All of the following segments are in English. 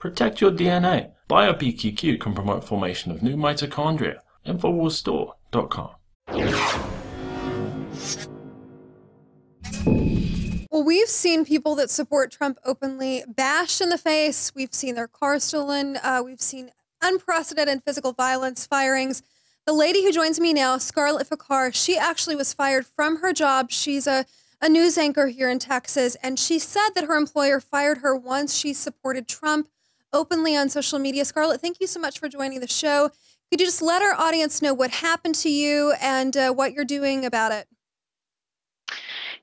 Protect your DNA. BioPQQ can promote formation of new mitochondria. Infowarsstore.com. Well, we've seen people that support Trump openly bashed in the face. We've seen their cars stolen. We've seen unprecedented physical violence, firings. The lady who joins me now, Scarlett Fakar, she actually was fired from her job. She's a news anchor here in Texas, and she said that her employer fired her once she supported Trump openly on social media. Scarlett, thank you so much for joining the show. Could you just let our audience know what happened to you and what you're doing about it?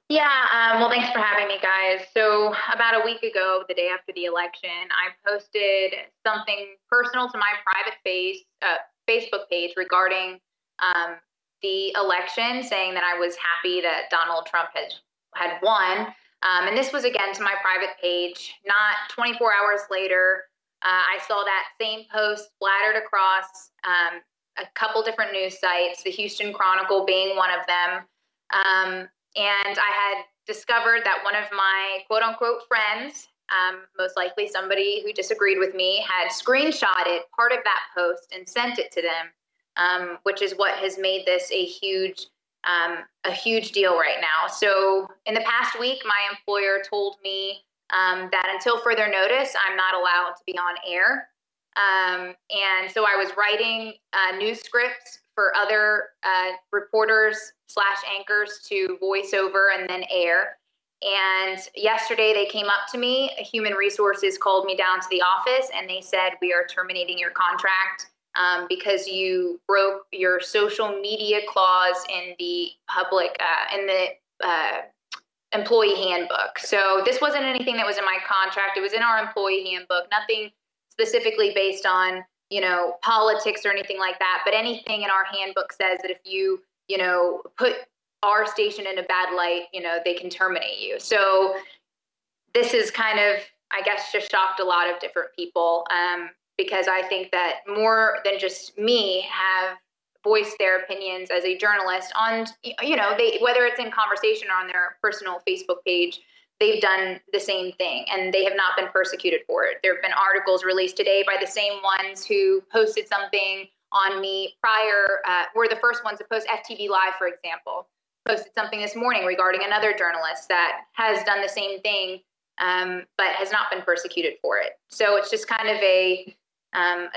Yeah, well, thanks for having me, guys. So about a week ago, the day after the election, I posted something personal to my private Facebook page regarding the election, saying that I was happy that Donald Trump had won. And this was, again, to my private page. Not 24 hours later, I saw that same post splattered across a couple different news sites, the Houston Chronicle being one of them. And I had discovered that one of my quote unquote friends, most likely somebody who disagreed with me, had screenshotted part of that post and sent it to them, which is what has made this a huge deal right now. So in the past week, my employer told me that until further notice, I'm not allowed to be on air. And so I was writing news scripts for other reporters / anchors to voice over and then air. And yesterday they came up to me, Human Resources called me down to the office, and they said, we are terminating your contract because you broke your social media clause in the employee handbook. So this wasn't anything that was in my contract. It was in our employee handbook, nothing specifically based on politics or anything like that. But anything in our handbook says that if you put our station in a bad light, they can terminate you. So this is kind of, I guess, just shocked a lot of different people because I think that more than just me have voiced their opinions as a journalist on, whether it's in conversation or on their personal Facebook page, they've done the same thing, and they have not been persecuted for it. There have been articles released today by the same ones who posted something on me prior, were the first ones to post FTV Live, for example, posted something this morning regarding another journalist that has done the same thing, but has not been persecuted for it. So it's just kind of a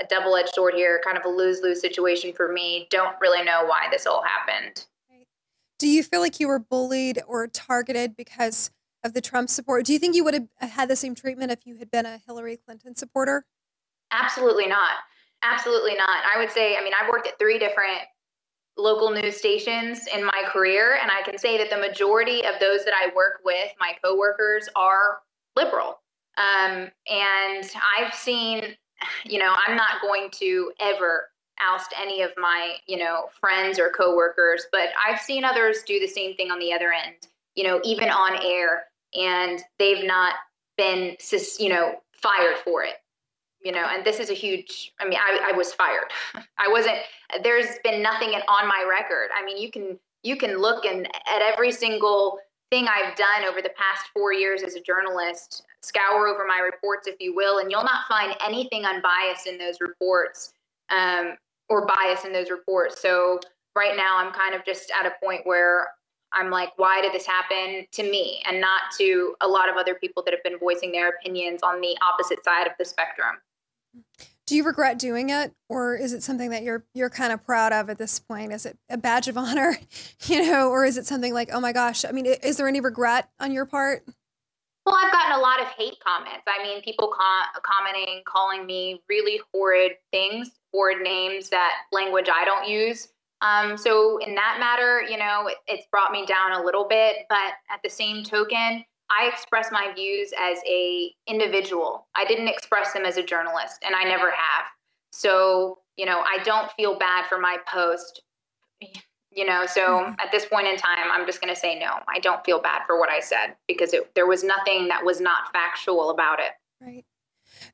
double-edged sword here, kind of a lose-lose situation for me. Don't really know why this all happened. Do you feel like you were bullied or targeted because of the Trump support? Do you think you would have had the same treatment if you had been a Hillary Clinton supporter? Absolutely not. Absolutely not. I would say, I've worked at 3 different local news stations in my career, and I can say that the majority of those that I work with, my coworkers, are liberal. And I've seen, I'm not going to ever oust any of my, friends or coworkers, but I've seen others do the same thing on the other end, even on air, and they've not been, fired for it. And this is a huge, I was fired. There's been nothing on my record. You can look at every single thing I've done over the past 4 years as a journalist, scour over my reports, if you will, and you'll not find anything unbiased in those reports, or bias in those reports. So right now I'm kind of just at a point where I'm like, why did this happen to me and not to a lot of other people that have been voicing their opinions on the opposite side of the spectrum? Do you regret doing it, or is it something that you're kind of proud of at this point? Is it a badge of honor, or is it something like, oh my gosh, is there any regret on your part? Well, I've gotten a lot of hate comments. People commenting, calling me really horrid things, horrid names, that language I don't use. So in that matter, it's brought me down a little bit, but at the same token, I express my views as a individual. I didn't express them as a journalist, and I never have. So, I don't feel bad for my post, so at this point in time, I'm just going to say, no, I don't feel bad for what I said, because there was nothing that was not factual about it. Right.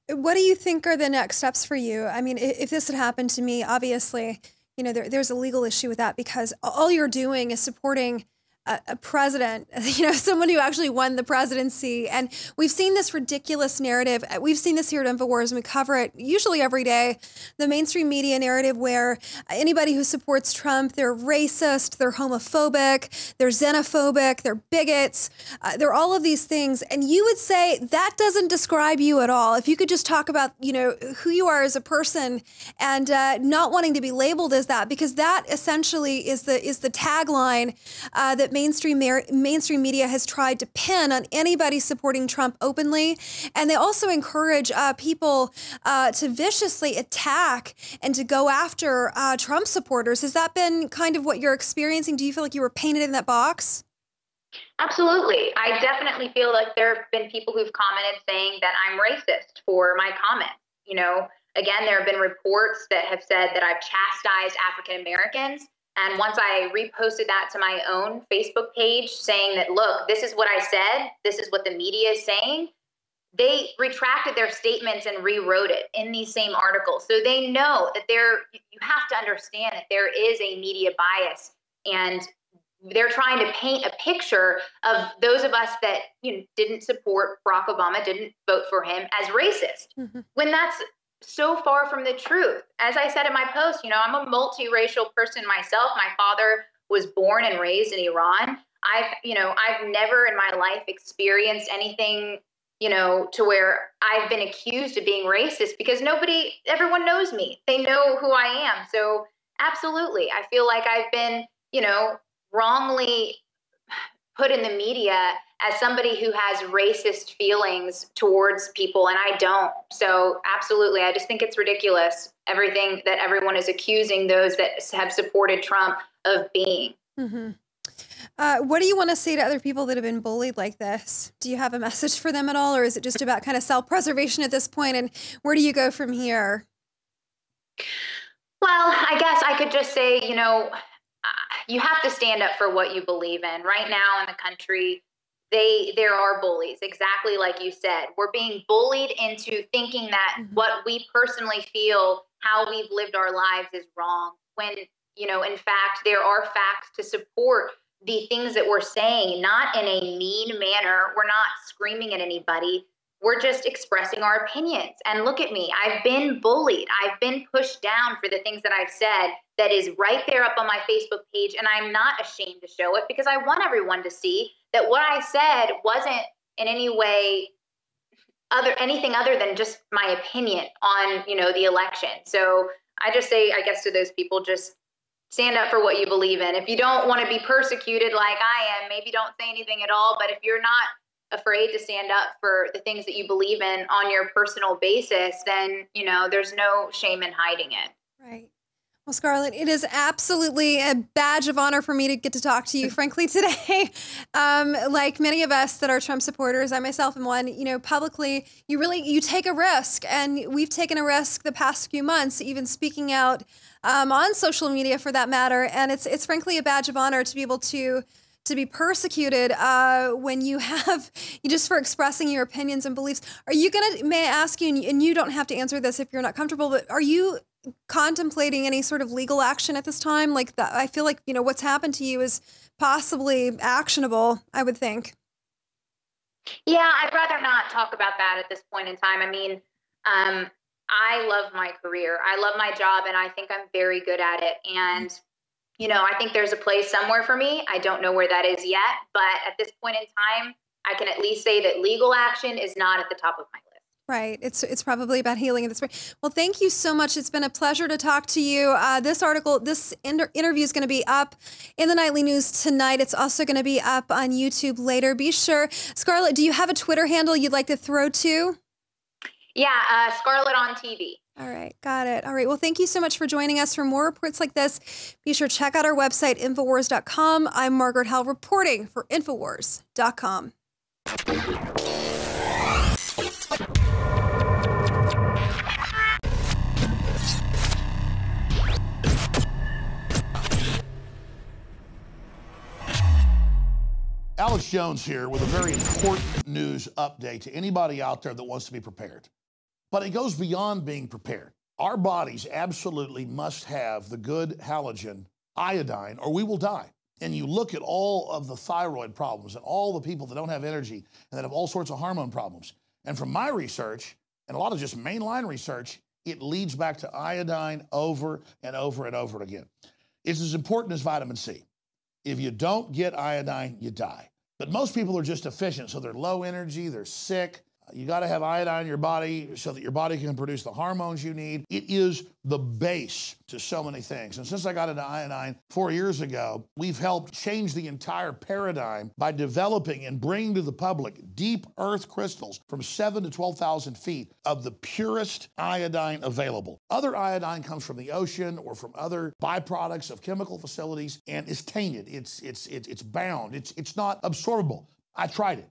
What do you think are the next steps for you? If this had happened to me, obviously, there's a legal issue with that, because all you're doing is supporting a president, someone who actually won the presidency. And we've seen this ridiculous narrative. We've seen this here at Infowars, and we cover it usually every day. The mainstream media narrative where anybody who supports Trump, they're racist, they're homophobic, they're xenophobic, they're bigots, they're all of these things. And you would say that doesn't describe you at all. If you could just talk about, who you are as a person and not wanting to be labeled as that, because that essentially is the tagline that mainstream media has tried to pin on anybody supporting Trump openly. And they also encourage people to viciously attack and to go after Trump supporters. Has that been kind of what you're experiencing? Do you feel like you were painted in that box? Absolutely. I definitely feel like there have been people who've commented saying that I'm racist for my comments. Again, there have been reports that have said that I've chastised African Americans. And once I reposted that to my own Facebook page saying that, look, this is what I said, this is what the media is saying, they retracted their statements and rewrote it in these same articles. So they know that you have to understand that there is a media bias, and they're trying to paint a picture of those of us that didn't support Barack Obama, didn't vote for him, as racist, when that's so far from the truth. As I said in my post, I'm a multiracial person myself. My father was born and raised in Iran. I've never in my life experienced anything, to where I've been accused of being racist, because everyone knows me. They know who I am. So absolutely. I feel like I've been, wrongly put in the media as somebody who has racist feelings towards people, and I don't. So absolutely, I just think it's ridiculous, everything that everyone is accusing those that have supported Trump of being. What do you want to say to other people that have been bullied like this? Do you have a message for them at all, or is it just about kind of self-preservation at this point, and where do you go from here? Well, I guess I could just say, you have to stand up for what you believe in. Right now in the country, there are bullies, exactly like you said. We're being bullied into thinking that what we personally feel, how we've lived our lives, is wrong, when, in fact, there are facts to support the things that we're saying, not in a mean manner. We're not screaming at anybody. We're just expressing our opinions. And look at me. I've been bullied. I've been pushed down for the things that I've said. That is right there up on my Facebook page. And I'm not ashamed to show it, because I want everyone to see that what I said wasn't in any way anything other than just my opinion on, the election. So I just say, I guess, to those people, just stand up for what you believe in. If you don't want to be persecuted like I am, maybe don't say anything at all. But if you're not afraid to stand up for the things that you believe in on your personal basis, then, there's no shame in hiding it. Right. Well, Scarlett, it is absolutely a badge of honor for me to get to talk to you, frankly, today. Like many of us that are Trump supporters, I myself am one, publicly, you take a risk. And we've taken a risk the past few months, even speaking out on social media for that matter. And it's frankly a badge of honor to be able to be persecuted when you just for expressing your opinions and beliefs. Are you may I ask you, and you don't have to answer this if you're not comfortable, but are you contemplating any sort of legal action at this time? Like that, I feel like, what's happened to you is possibly actionable, I would think. Yeah, I'd rather not talk about that at this point in time. I mean, I love my career. I love my job, and I think I'm very good at it. And I think there's a place somewhere for me. I don't know where that is yet, but at this point in time, I can at least say that legal action is not at the top of my list. Right. It's probably about healing at this point. Well, thank you so much. It's been a pleasure to talk to you. This interview is going to be up in the Nightly News tonight. It's also going to be up on YouTube later. Be sure. Scarlett, do you have a Twitter handle you'd like to throw to? Yeah, Scarlett on TV. All right. Got it. All right. Well, thank you so much for joining us. For more reports like this, be sure to check out our website, Infowars.com. I'm Margaret Howell reporting for Infowars.com. Alex Jones here with a very important news update to anybody out there that wants to be prepared. But it goes beyond being prepared. Our bodies absolutely must have the good halogen, iodine, or we will die. and you look at all of the thyroid problems and all the people that don't have energy and that have all sorts of hormone problems. And from my research, and a lot of just mainline research, it leads back to iodine over and over and over again. It's as important as vitamin C. If you don't get iodine, you die. But most people are just deficient, so they're low energy, they're sick. You got to have iodine in your body so that your body can produce the hormones you need. It is the base to so many things. And since I got into iodine 4 years ago, we've helped change the entire paradigm by developing and bringing to the public deep earth crystals from 7,000 to 12,000 feet of the purest iodine available. Other iodine comes from the ocean or from other byproducts of chemical facilities and is tainted. It's bound. It's not absorbable. I tried it.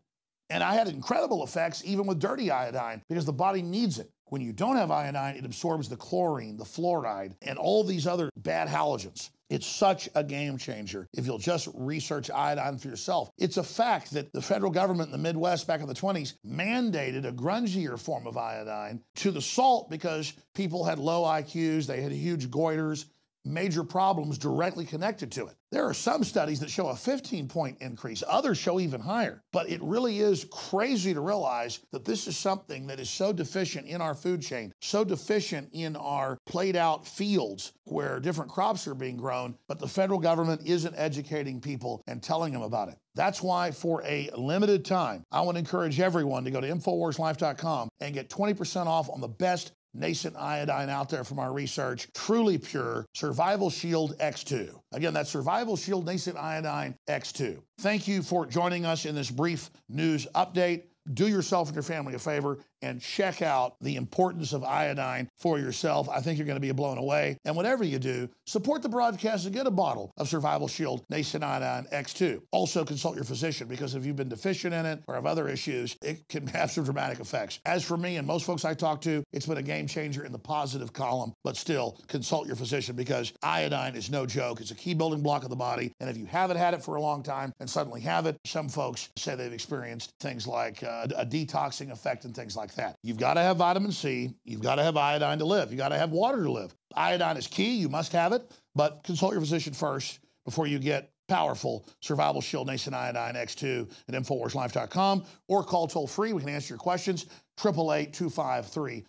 And I had incredible effects even with dirty iodine because the body needs it. When you don't have iodine, it absorbs the chlorine, the fluoride, and all these other bad halogens. It's such a game changer if you'll just research iodine for yourself. It's a fact that the federal government in the Midwest back in the 20s mandated a grungier form of iodine to the salt because people had low IQs, they had huge goiters, major problems directly connected to it. There are some studies that show a 15-point increase. Others show even higher. But it really is crazy to realize that this is something that is so deficient in our food chain, so deficient in our played out fields where different crops are being grown, but the federal government isn't educating people and telling them about it. That's why for a limited time, I want to encourage everyone to go to InfoWarsLife.com and get 20% off on the best nascent iodine out there from our research, truly pure Survival Shield X2. Again, that's Survival Shield Nascent Iodine X2. Thank you for joining us in this brief news update. Do yourself and your family a favor and check out the importance of iodine for yourself. I think you're going to be blown away. And whatever you do, support the broadcast and get a bottle of Survival Shield Nascent Iodine X2. Also consult your physician because if you've been deficient in it or have other issues, it can have some dramatic effects. As for me and most folks I talk to, it's been a game changer in the positive column, but still consult your physician because iodine is no joke. It's a key building block of the body. And if you haven't had it for a long time and suddenly have it, some folks say they've experienced things like a detoxing effect and things like that. You've got to have vitamin C. You've got to have iodine to live. You've got to have water to live. Iodine is key. You must have it, but consult your physician first before you get powerful Survival Shield Nascent Iodine X2 at InfoWarsLife.com or call toll free. We can answer your questions, 888-253-3139.